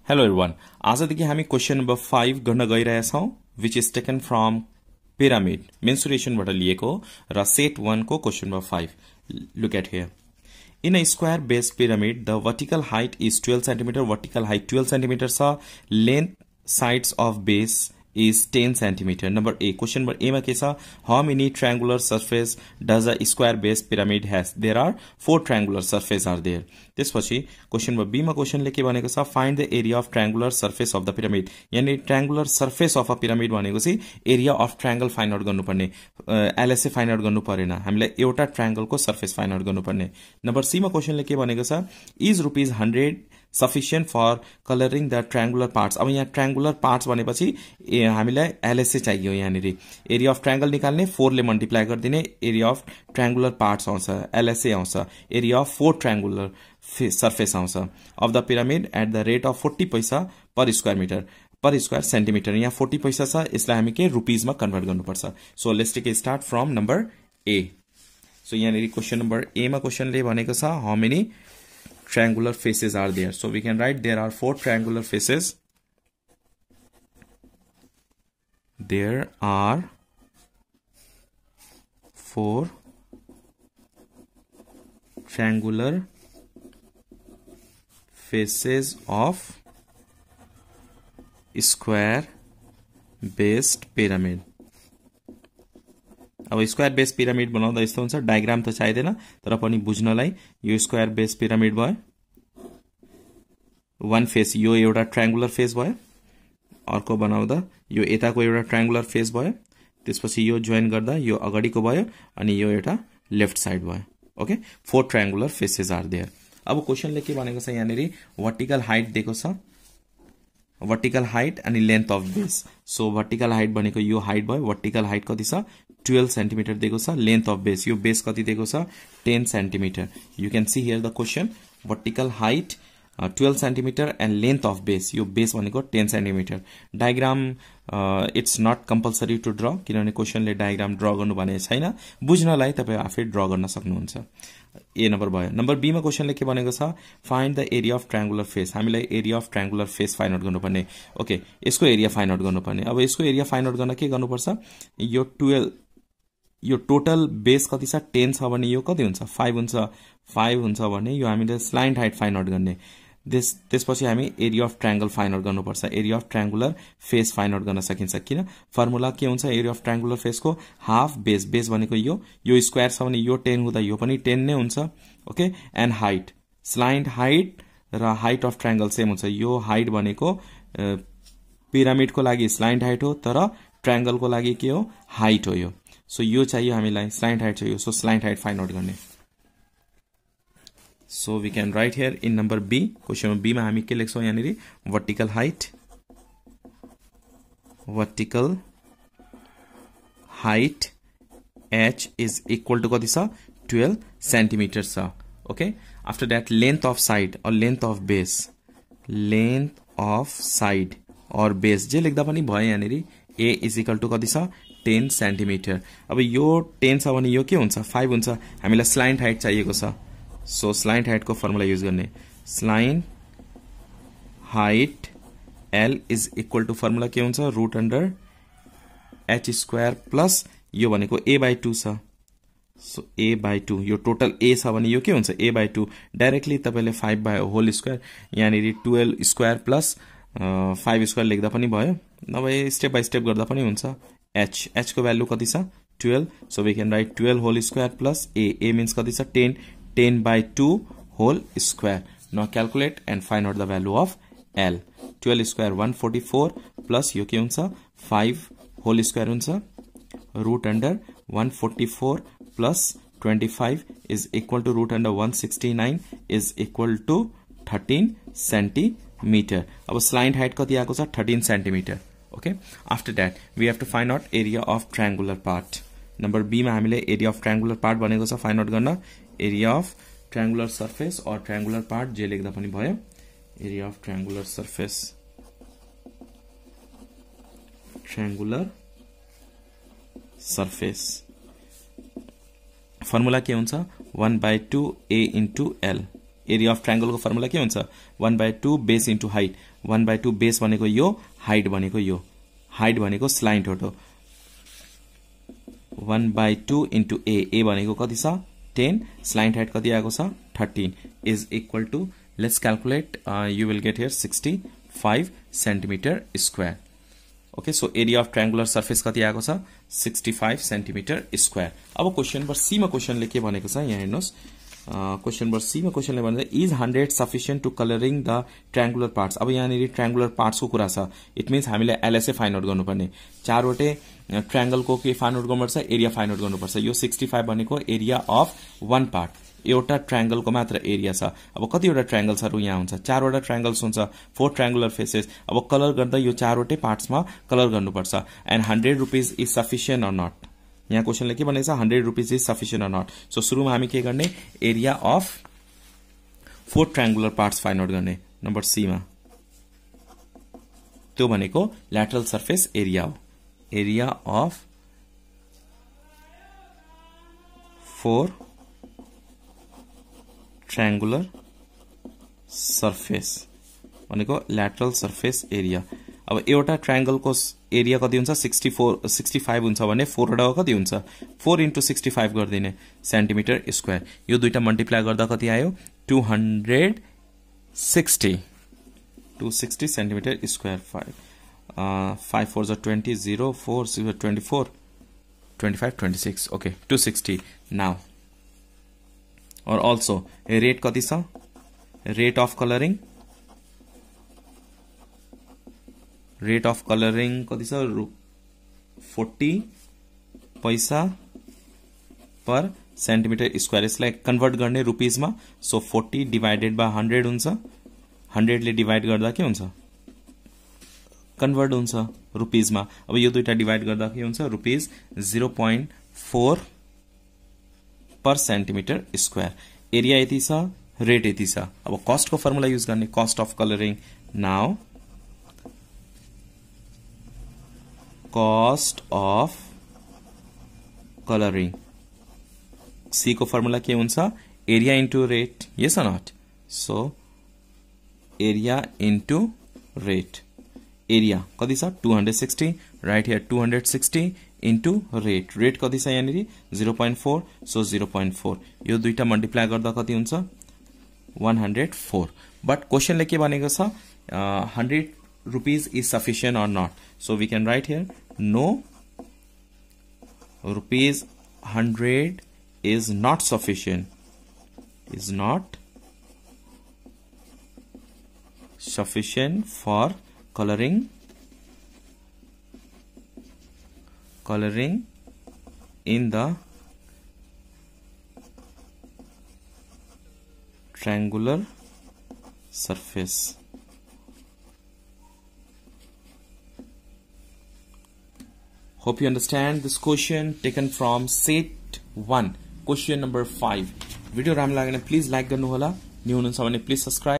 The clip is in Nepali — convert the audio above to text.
Hello everyone. आजदेखि हामी क्वेशन नम्बर 5 गर्न गइरहेका छौं which is taken from pyramid mensuration बाट लिएको र set 1 को question number 5. Look at here. In a square base pyramid, the vertical height is 12 cm, vertical height 12 cm छ, length sides of base is 10 cm. Number A. Question number A मा के छ? How many triangular surface does a square base pyramid has? There are 4 triangular surface are there. त्यसपछि क्वेशन नम्बर B मा क्वेशनले के भनेको छ? Find the area of triangular surface of the pyramid. यानी triangular surface of a pyramid भनेको चाहिँ area of triangle find out गर्नुपर्ने, LSA find out गर्नु परेन. हामीलाई एउटा triangle को surface find out गर्नुपर्ने. नम्बर C मा क्वेशनले के भनेको छ? Is ₹100 sufficient for coloring the triangular parts. अब यहाँ triangular parts भनेपछि हामीलाई LSA चाहियो. यहाँनिर एरिया अफ ट्रायंगल निकाल्ने 4 ले मल्टिप्लाई गरिदिने, एरिया अफ ट्रायंगुलर पार्ट्स आउँछ, LSA आउँछ, एरिया अफ 4 ट्रायंगुलर सर्फेस आउँछ of the pyramid at the rate of 40 पैसा पर स्क्वायर मिटर पर स्क्वायर सेन्टिमिटर. यहाँ 40 पैसा छ, यसलाई हामी के रुपीज मा कन्भर्ट गर्नुपर्छ. So let's take start from number A. So यहाँनिर क्वेशन नम्बर A मा क्वेशनले भनेको छ how many triangular faces are there. So we can write there are 4 triangular faces. There are 4 triangular faces of square based pyramid. अब स्क्वायर बेस पिरामिड बनाउँदा यस्तो हुन्छ, डायग्राम त चाहिदैन तर पनि बुझ्नलाई यो स्क्वायर बेस पिरामिड भयो. वन फेस यो एउटा ट्रायंगुलर फेस भयो, अर्को बनाउँदा यो यताको एउटा ट्रायंगुलर फेस भयो, त्यसपछि यो जोइन गर्दा यो अगाडिको भयो अनि यो एउटा लेफ्ट साइड भयो. Okay, 4 triangular faces are there. अब क्वेशनले के भनेको छ, यहाँनिर वर्टिकल हाइट दिएको छ, वर्टिकल हाइट अनि length of base. So vertical height भनेको यो हाइट भयो, वर्टिकल हाइट कति छ 12 सेन्टिमिटर दिएको छ, लेन्थ अफ बेस यो बेस कति दिएको छ 10 centimetre. You can see here the question, vertical height 12 centimetre and length of base, यो बेस भनेको 10 centimetre. Diagram it's not compulsory to draw, किनभने क्वेशनले डायग्राम ड्र गर्नु भनेको छैन, बुझ्नलाई तपाईँ आफै ड्र गर्न सक्नुहुन्छ. ए नम्बर भयो. नम्बर बी मा क्वेशनले के भनेको छ, find the area of triangular face. हामीलाई area of triangular face find out गर्नुपर्ने. ओके, यसको एरिया फाइन्ड आउट गर्नुपर्ने. अब यसको एरिया फाइन्ड आउट गर्न के गर्नुपर्छ, यो 12 यो टोटल बेस कति छ 10 छ भने यो कति हुन्छ 5 हुन्छ. 5 हुन्छ भने यो हामीले स्लाइन्ट हाइट फाइन्ड आउट गर्ने. त्यसपछि हामी area of triangle find out गर्नुपर्छ. Area of triangular face find out गर्न सकिन्छ. किन फर्मुला के हुन्छ, एरिया अफ ट्रायंगुलर फेसको हाफ बेस, बेस भनेको यो स्क्वायर छ भने यो 10 हुँदा यो पनि 10 नै हुन्छ. ओके, एन्ड हाइट, स्लाइन्ट हाइट र हाइट अफ ट्रायंगल सेम हुन्छ. यो हाइट भनेको पिरामिडको लागि स्लाइन्ट हाइट हो, तर ट्रायंगलको लागि के हो, हाइट हो यो. सो यो चाहियो हामीलाई, स्लाइन्ट हाइट चाहियो. So slant height find out गर्ने. So we can write here in number B. Question number B मा हामी के लेख्छौं, यहाँनिर vertical height, vertical height h is equal to कति छ 12 सेन्टिमिटर छ. Okay, after that length of side or length of base, length of side or base जे लेख्दा पनि भयो. यहाँनिर a इज इक्वल टू कति छ 10 सेन्टिमिटर. अब यो 10 छ भने यो के हुन्छ 5 हुन्छ. हामीलाई स्लाइन्ट हाइट चाहिएको छ. सो स्लाइन्ट हाइट को फर्मुला युज गर्ने, slant height L is equal to formula के हुन्छ root under h square plus यो भनेको a/2 छ. सो a/2 यो टोटल a छ भने यो के हुन्छ a/2. डाइरेक्टली तपाईले 5 बाय होल स्क्वायर, यहाँनिर 12 स्क्वायर प्लस 5 स्क्वायर लेख्दा पनि भयो, नभए स्टेप बाय स्टेप गर्दा पनि हुन्छ. h को भ्यालु कति छ 12. So we can write 12 whole square plus a means कति छ 10 by 2 whole square. Now calculate and find out the value of L. 12 square 144 plus यो के हुन्छ 5 whole square हुन्छ, root under 144 plus 25 is equal to root under 169 is equal to 13 centimeter. अब स्लाइन्ट हाइट कति आएको छ 13 centimeter. Okay, after that we have to find out area of triangular part. Number B मा हामीले एरिया अफ ट्रायंगुलर पार्ट भनेको छ फाइन्ड आउट गर्न. Area of triangular surface or triangular part जे लेख्दा पनि भयो. Area of triangular surface, triangular surface formula के हुन्छ 1/2 a into L. Area of triangle को फर्मुला के हुन्छ 1/2 बेस इन्टु हाइट 1/2 बेस भनेको यो हाइट भनेको यो हाइट भनेको स्लाइन्ट हो 1/2 इन्टु ए भनेको कति छ 10 स्लाइन्ट हाइट कति आएको छ 13 is equal to let's calculate you will get here 65 centimetre square okay so area of triangular surface कति आएको छ 65 सेन्टिमिटर स्क्वायर अब क्वेशन नम्बर सी मा क्वेशनले के भनेको छ यहाँ हेर्नुस् क्वेशन नम्बर सी मा क्वेशनले भन्छ is 100 sufficient to colouring the triangular parts अब यहाँ ट्रायंगुलर पार्ट्स को कुरा छ इट मीन्स हामीले एलएसए फाइन्ड आउट गर्नुपर्ने चारवटे ट्रायंगल को के फाइन्ड आउट गर्नुपर्छ एरिया फाइन्ड आउट गर्नुपर्छ यो 65 भनेको एरिया अफ वन पार्ट एउटा ट्रायंगल को मात्र एरिया छ अब कतिवटा ट्रायंगल्सहरु यहाँ हुन्छ चारवटा ट्रायंगल्स हुन्छ 4 ट्रायंगुलर फेसेस अब कलर गर्दा यो चारवटै पार्ट्समा कलर गर्नुपर्छ and 100 rupees is sufficient or not यहाँ क्वेशनले के भनेको छ 100 rupees is sufficient or not so सुरुमा हामी के गर्ने area of 4 triangular parts find out गर्ने नम्बर सी मा त्यो भनेको ल्याटरल सर्फेस एरिया हो एरिया अफ 4 ट्रायंगुलर सर्फेस भनेको ल्याटरल सर्फेस एरिया अब एउटा ट्रायंगल को एरिया कति हुन्छ 65 हुन्छ भने 4 वटा कति हुन्छ 4 इन्टु 65 गर्दिने सेन्टिमिटर स्क्वायर यो दुईटा मल्टिप्लाई गर्दा कति आयो 260 सेन्टिमिटर स्क्वायर 5 4 जा 20 0 4 0 24 25 26 ओके 260 नाउ और also रेट कति छ रेट अफ कलरिङ कति छ 40 पैसा पर सेन्टिमिटर स्क्वायर यसलाई कन्भर्ट गर्ने रुपीज मा सो 40 डिवाइडेड बाइ 100 हुन्छ 100 ले डिवाइड गर्दा के हुन्छ कन्भर्ट हुन्छ रुपीज मा अब यो दुईटा डिवाइड गर्दा के हुन्छ rupees 0.4 per centimetre square area यति छ रेट यति छ अब कस्ट को फर्मुला युज गर्ने cost of colouring now cost of colouring C को फर्मुला के हुन्छ area into rate yes or not so area into rate area कति छ 260 राइट हियर 260 इन्टु रेट कति छ यहाँ 0.4 सो 0.4 यो दुईटा मल्टिप्लाई गर्दा कति हुन्छ 104 बट क्वेशनले के भनेको छ 100 rupees is sufficient or not so we can write here no rupees 100 is not sufficient for coloring in the triangular surface. Hope you understand this question taken from set 1 question number 5. Video राम्रो लागेन please like गर्नु होला न्यू हुनुहुन्छ भने please subscribe